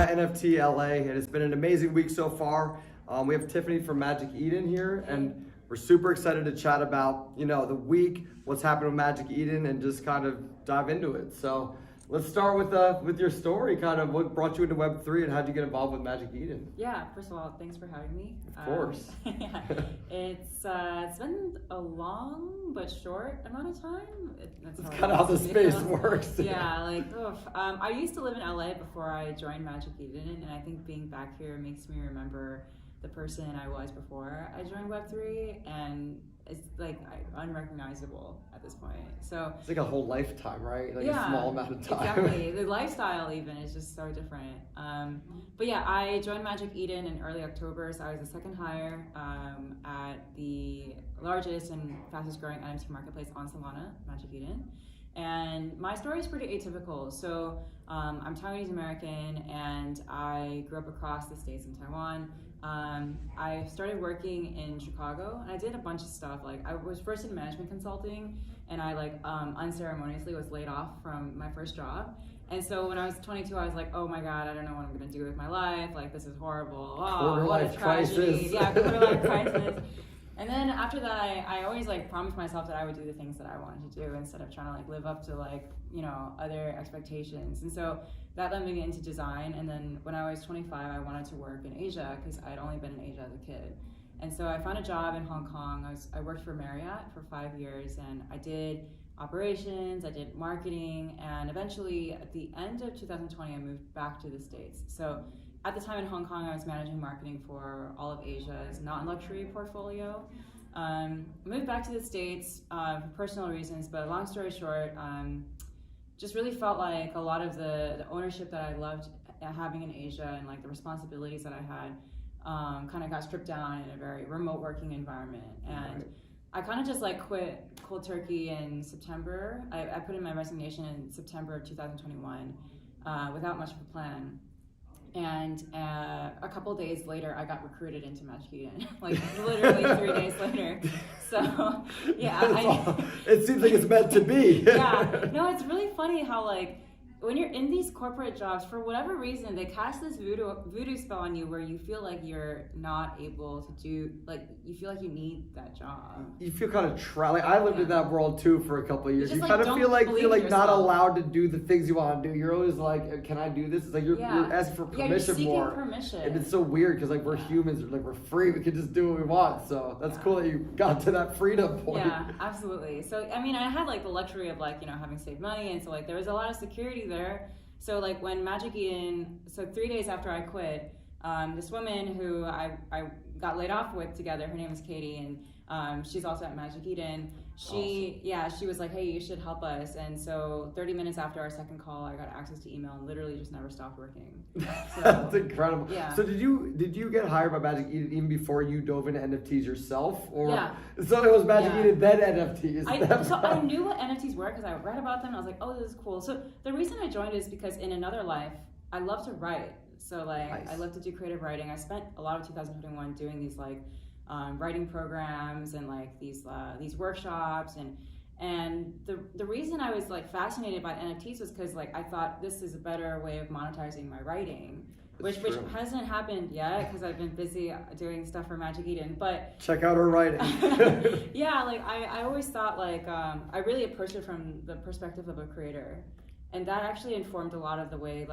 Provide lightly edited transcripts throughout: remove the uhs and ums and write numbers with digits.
at NFT LA, and it's been an amazing week so far. We have Tiffany from Magic Eden here, and we're super excited to chat about, the week, what's happened with Magic Eden, and just kind of dive into it. So let's start with your story, kind of what brought you into Web3 and how'd you get involved with Magic Eden? Yeah, first of all, thanks for having me. Of course. Yeah, it's been a long but short amount of time. That's kind of how the space works. Yeah, I used to live in LA before I joined Magic Eden, and I think being back here makes me remember the person I was before I joined Web3, and it's unrecognizable at this point. So it's like a whole lifetime, right? A small amount of time. Exactly. The lifestyle even is just so different. But yeah, I joined Magic Eden in early October, so I was the second hire at the largest and fastest growing NFT marketplace on Solana, Magic Eden. And my story is pretty atypical. So I'm Taiwanese American, and I grew up across the states in Taiwan. I started working in Chicago, and I did a bunch of stuff. I was first in management consulting, and I unceremoniously was laid off from my first job. And so when I was 22, I was like, oh my God, I don't know what I'm gonna do with my life. This is horrible. Oh, what a tragedy. Yeah, quarter life crisis. And then after that, I always promised myself that I would do the things that I wanted to do instead of trying to live up to other expectations. And so that led me into design. And then when I was 25, I wanted to work in Asia because I'd only been in Asia as a kid. And so I found a job in Hong Kong. I worked for Marriott for 5 years, and I did operations, I did marketing, and eventually at the end of 2020, I moved back to the States. So at the time in Hong Kong, I was managing marketing for all of Asia's non-luxury portfolio. Moved back to the States for personal reasons, but long story short, just really felt like a lot of the ownership that I loved having in Asia and the responsibilities that I had kind of got stripped down in a very remote working environment. And I kind of just quit cold turkey in September. I put in my resignation in September of 2021 without much of a plan. And a couple days later, I got recruited into Magic Eden, literally 3 days later. So, yeah. It seems like it's meant to be. Yeah. No, it's really funny how, when you're in these corporate jobs, for whatever reason, they cast this voodoo spell on you where you feel like you're not able to do, you feel like you need that job. You feel kind of trapped. I lived in that world too for a couple of years. You kind of feel yourself. Not allowed to do the things you want to do. You're always like, can I do this? It's you're asking for permission you're seeking more. Permission. And it's so weird because we're humans, we're free, we can just do what we want. So that's cool that you got to that freedom point. Yeah, absolutely. So I mean, I had the luxury of having saved money, and so there was a lot of security there. So when Magic Eden, so 3 days after I quit, this woman who I got laid off with together, her name is Katie, and she's also at Magic Eden. She was like, hey, you should help us. And so 30 minutes after our second call, I got access to email and literally just never stopped working. So, that's incredible. Yeah. So did you get hired by Magic Eden even before you dove into NFTs yourself? Or yeah. So it was Magic Eden then NFTs. So I knew what NFTs were because I read about them. I was like, oh, this is cool. So the reason I joined is because in another life, I love to write. So nice. I love to do creative writing. I spent a lot of 2021 doing these writing programs and these workshops, and the reason I was fascinated by NFTs was because I thought this is a better way of monetizing my writing, which hasn't happened yet because I've been busy doing stuff for Magic Eden. But check out her writing. Yeah, I always thought I really approached it from the perspective of a creator. And that actually informed a lot of the way,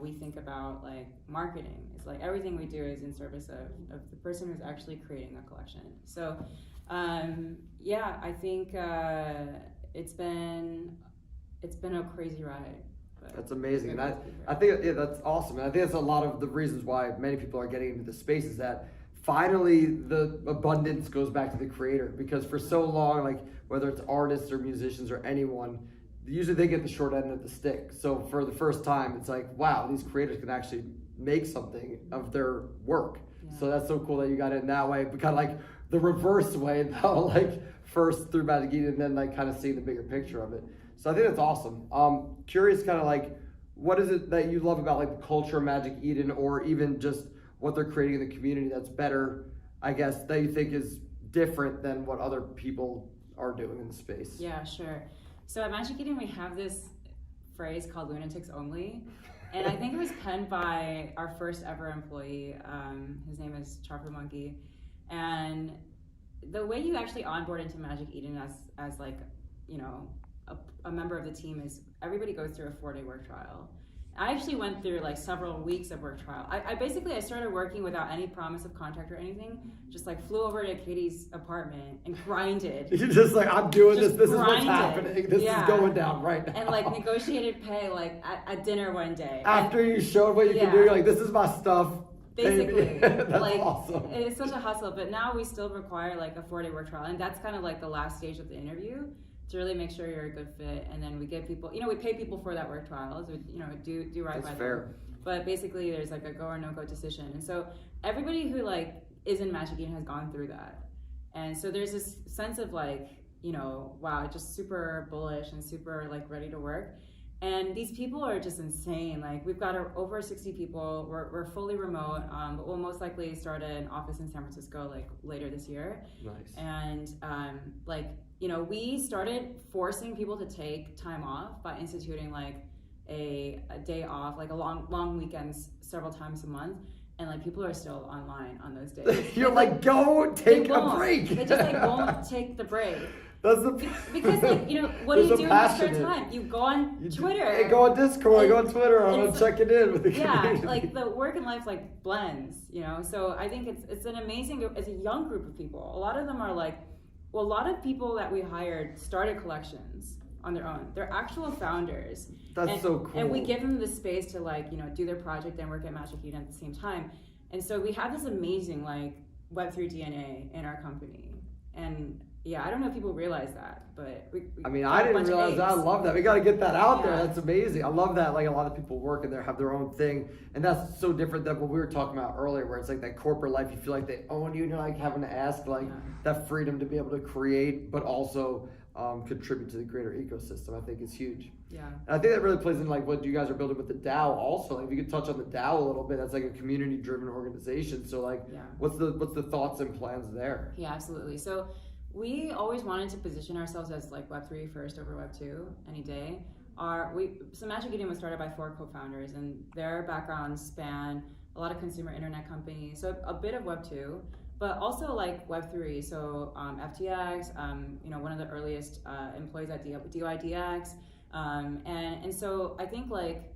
we think about, marketing. It's everything we do is in service of the person who's actually creating a collection. So, I think it's been a crazy ride. That's amazing. And I think that's awesome. And I think that's a lot of the reasons why many people are getting into the space is that finally the abundance goes back to the creator. Because for so long, whether it's artists or musicians or anyone, usually they get the short end of the stick. So for the first time, it's wow, these creators can actually make something of their work. Yeah. So that's so cool that you got in that way, but kind of the reverse way, though, first through Magic Eden and then kind of seeing the bigger picture of it. So I think that's awesome. Curious kind of what is it that you love about the culture of Magic Eden, or even just what they're creating in the community that's better, I guess, that you think is different than what other people are doing in the space? Yeah, sure. So at Magic Eden, we have this phrase called lunatics only. And I think it was penned by our first ever employee. His name is Charper Monkey. And the way you actually onboard into Magic Eden as like, you know, a member of the team is everybody goes through a 4-day work trial. I actually went through like several weeks of work trial. I started working without any promise of contract or anything. Just like flew over to Katie's apartment and grinded. You're just like, I'm doing this. This is what's grinded. happening. This is going down right now. And like negotiated pay like at dinner one day. After you showed what you can do, you're like, this is my stuff. Basically, that's like, awesome. It's such a hustle, but now we still require like a 4-day work trial, and that's kind of like the last stage of the interview to really make sure you're a good fit. And then we give people, you know, we pay people for that work trial, so, you know, do right that's by fair. them. But basically, there's like a go or no go decision, and so everybody who like is in Magic Eden has gone through that, and so there's this sense of like, you know, wow, just super bullish and super like ready to work. And these people are just insane. Like we've got over 60 people. We're fully remote, but we'll most likely start an office in San Francisco like later this year. Nice. And like, you know, we started forcing people to take time off by instituting like a day off, like a long weekends several times a month. And like people are still online on those days. You're like, go take a break. They just like won't take the break. That's the because like, you know, what do you do in your spare time? You go on Twitter. You go on Discord, go on Twitter, I'm checking in with the community. Yeah, like the work and life like blends, you know. So I think it's an amazing, it's a young group of people. A lot of them are like, well, a lot of people that we hired started collections on their own. They're actual founders. That's so cool. And we give them the space to like, you know, do their project and work at Magic Eden at the same time. And so we have this amazing like Web3 DNA in our company. And yeah, I don't know if people realize that, but I mean, I didn't realize that. I love that. We got to get that out there. That's amazing. I love that. Like a lot of people work and they have their own thing, and that's so different than what we were talking about earlier, where it's like that corporate life. You feel like they own you, and you're like having to ask like that freedom to be able to create, but also contribute to the greater ecosystem. I think is huge. Yeah. And I think that really plays in like what you guys are building with the DAO. Also, like if you could touch on the DAO a little bit, that's like a community-driven organization. So like, what's the thoughts and plans there? Yeah, absolutely. So we always wanted to position ourselves as like Web3 first over Web2 any day. So Magic Eden was started by 4 co-founders, and their backgrounds span a lot of consumer internet companies, so a bit of Web2, but also like Web3. So FTX, you know, one of the earliest employees at DYDX, and so I think like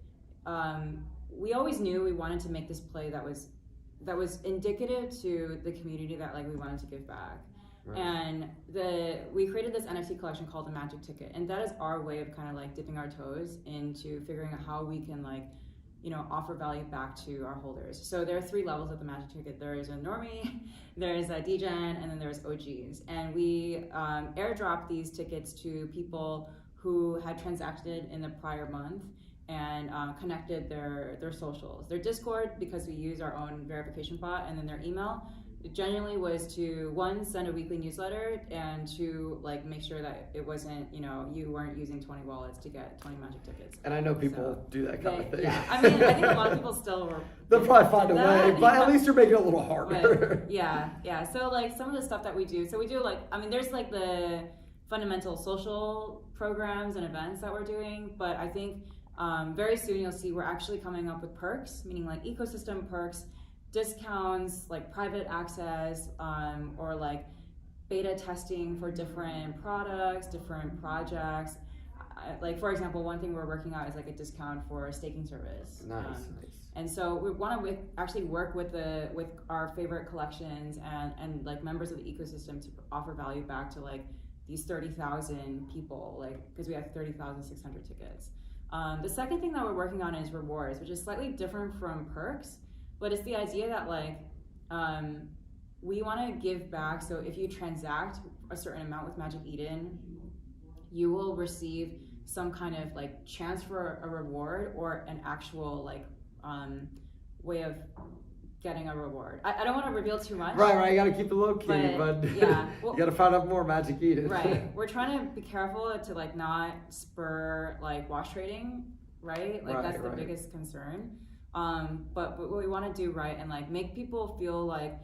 we always knew we wanted to make this play that was indicative to the community that like we wanted to give back. Right. And we created this NFT collection called the Magic Ticket, and that is our way of kind of like dipping our toes into figuring out how we can like, you know, offer value back to our holders. So there are 3 levels of the Magic Ticket. There is a normie, there's a degen, and then there's OGs. And we airdrop these tickets to people who had transacted in the prior month and connected their socials, their Discord, because we use our own verification bot, and then their email. It genuinely was to 1, send a weekly newsletter, and 2, like make sure that it wasn't, you know, you weren't using 20 wallets to get 20 Magic tickets. And I know people do that kind of thing. Yeah, I mean, I think a lot of people still they'll probably find a way, but at least you're making it a little harder. But, yeah. So like some of the stuff that we do, like, I mean, there's like the fundamental social programs and events that we're doing, but I think very soon you'll see we're actually coming up with perks, meaning like ecosystem perks, discounts, like private access, or like beta testing for different products, different projects. Like for example, one thing we're working on is like a discount for a staking service. Nice. And so we want to actually work with our favorite collections and like members of the ecosystem to offer value back to like these 30,000 people, like because we have 30,600 tickets. The second thing that we're working on is rewards, which is slightly different from perks. But it's the idea that like, we want to give back. So if you transact a certain amount with Magic Eden, you will receive some kind of like chance for a reward or an actual like way of getting a reward. I don't want to reveal too much. Right. You got to keep it low key, but yeah, well, you got to find out more Magic Eden. Right. We're trying to be careful to like not spur like wash trading. Right. Like that's the biggest concern. But what we want to do right and like make people feel like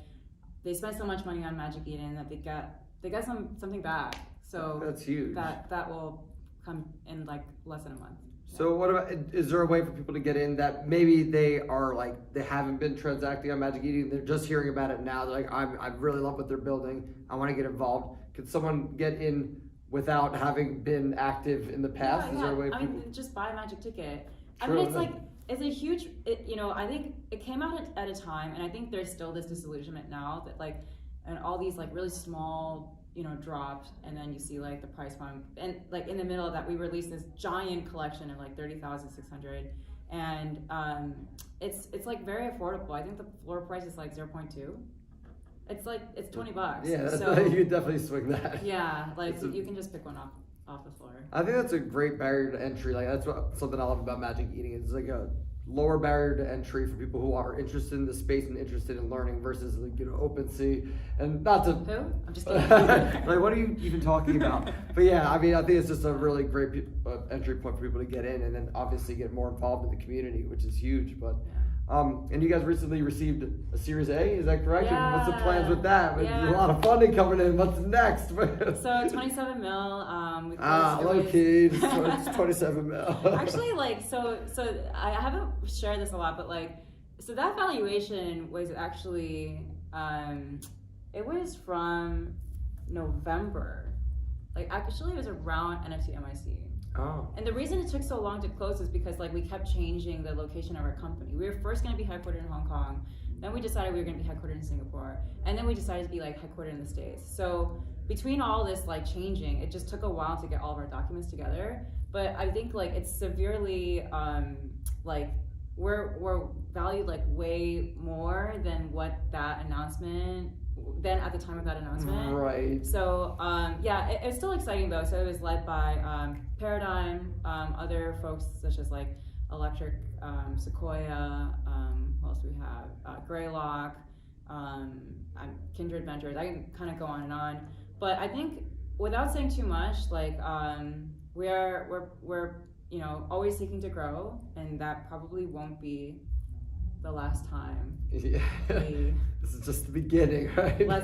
they spent so much money on Magic Eden that they get something back. So that's huge. That will come in like less than a month. So what about, is there a way for people to get in that maybe they are like, they haven't been transacting on Magic Eden, they're just hearing about it now, they're like, I really love what they're building, I want to get involved. Could someone get in without having been active in the past? Yeah, Is there a way I people... mean, just buy a Magic ticket. I True, mean, it's like, it's a huge, I think it came out at a time, and I think there's still this disillusionment now that like, and all these like really small, drops, and then you see like the price point, and like in the middle of that, we released this giant collection of like 30,600, and it's like very affordable. I think the floor price is like 0.2. It's like it's $20. Yeah, so you could definitely swing that. yeah, like you can just pick one off the floor. I think that's a great barrier to entry. Like that's something I love about Magic Eden. It's like a lower barrier to entry for people who are interested in the space and interested in learning versus like OpenSea. And not to Who? I'm just kidding. like what are you even talking about? But yeah, I mean I think it's just a really great entry point for people to get in and then obviously get more involved in the community, which is huge. But and you guys recently received a Series A, is that correct? Yeah. And what's the plans with that? Yeah. There's a lot of funding coming in. What's next? So 27 mil. Low key. It's 27 mil. Actually, like so I haven't shared this a lot, but like so that valuation was actually it was from November. Like actually it was around NFT MIC. Oh. And the reason it took so long to close is because like we kept changing the location of our company. We were first going to be headquartered in Hong Kong, then we decided we were going to be headquartered in Singapore, and then we decided to be like headquartered in the States. So between all this like changing, it just took a while to get all of our documents together. But I think like it's severely like we're valued like way more than what that announcement then at the time of that announcement. Right. So yeah, it's still exciting though. So it was led by Paradigm, other folks such as like Electric, Sequoia, who else do we have? Greylock, Kindred Ventures. I can kind of go on and on. But I think without saying too much, like we're always seeking to grow, and that probably won't be the last time. Yeah. This is just the beginning, right? I'll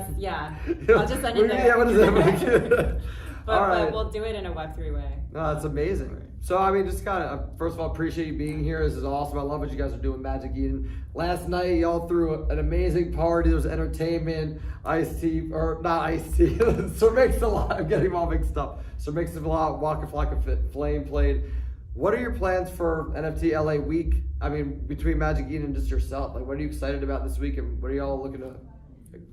just end it there. Yeah, what is that? But we'll do it in a Web3 way. No, that's amazing. So, I mean, just kind of, first of all, appreciate you being here. This is awesome. I love what you guys are doing, Magic Eden. Last night, y'all threw an amazing party. There was entertainment, Ice-T, or not Ice-T, Sir Mix-a-Lot. I'm getting all mixed up. Sir Mix-a-Lot, Waka Flocka Flame played. What are your plans for NFT LA week? I mean, between Magic Eden and just yourself, like, what are you excited about this week, and what are y'all looking to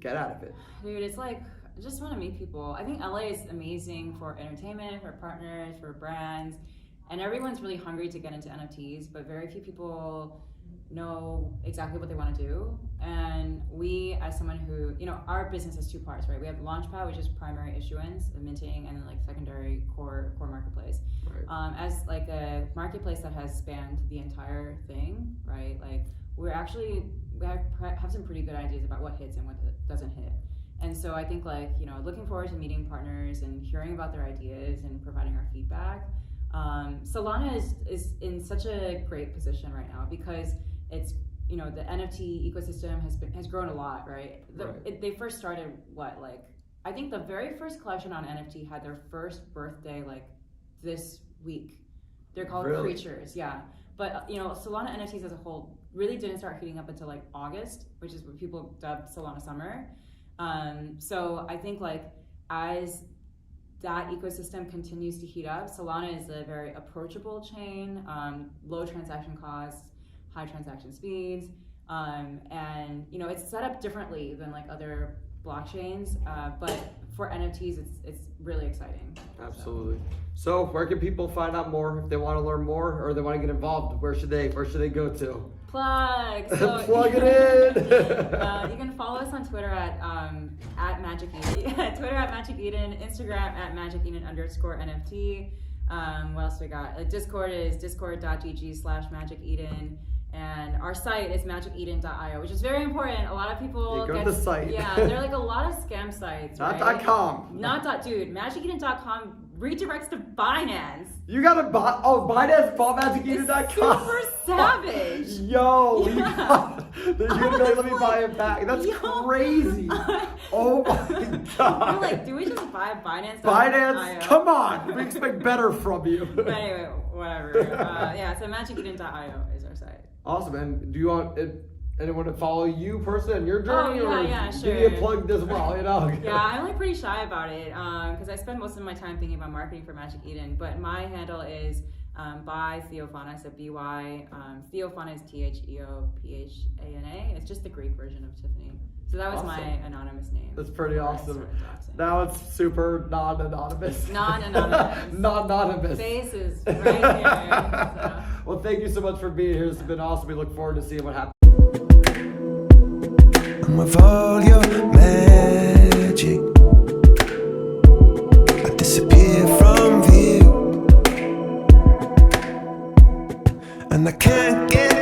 get out of it? Dude, it's like, I just want to meet people. I think LA is amazing for entertainment, for partners, for brands, and everyone's really hungry to get into NFTs, but very few people know exactly what they want to do. And we, as someone who, our business has two parts, right? We have Launchpad, which is primary issuance, the minting, and then like secondary core marketplace. Right. As like a marketplace that has spanned the entire thing, right? Like we have some pretty good ideas about what hits and what doesn't hit. And so I think like, looking forward to meeting partners and hearing about their ideas and providing our feedback. Solana is in such a great position right now because it's, the NFT ecosystem has grown a lot, right? They first started I think the very first collection on NFT had their first birthday like this week. They're called Creatures, yeah. But Solana NFTs as a whole really didn't start heating up until like August, which is what people dubbed Solana Summer. So I think like as that ecosystem continues to heat up, Solana is a very approachable chain, low transaction costs, high transaction speeds, and it's set up differently than like other blockchains, but for NFTs it's really exciting. Absolutely. So where can people find out more if they want to learn more or they want to get involved? Where should they go to? Plug. So, plug it in. You can follow us on Twitter at Magic Eden, Twitter at Magic Eden, Instagram at Magic Eden _NFT. What else we got? Discord is discord.gg/Magic Eden. And our site is magiceden.io, which is very important. A lot of people go to the site. Yeah, there are like a lot of scam sites. Not right? .com. Dude, magiceden.com redirects to Binance. You got to Binance bought magiceden.com. Super savage. Yo, yeah. You're gonna be like, let me buy it back. That's crazy. Oh my god. You're like, do we just buy Binance? Binance? Come on. We expect better from you. But anyway, whatever. Yeah, so magiceden.io is our site. Awesome, and do you want anyone to follow you personally on your journey? Yeah, or sure. give me a plug as well, you know? Yeah, I'm like pretty shy about it because I spend most of my time thinking about marketing for Magic Eden. But my handle is by Theophana, so B-Y. Theophana is Theophana. It's just the Greek version of Tiffany. So that was my anonymous name. That's pretty awesome. Now it's super non-anonymous. Non-anonymous. Non-anonymous. Face is right here. So. Well, thank you so much for being here. It's been awesome. We look forward to seeing what happens. And with all your magic, I disappear from view, and I can't get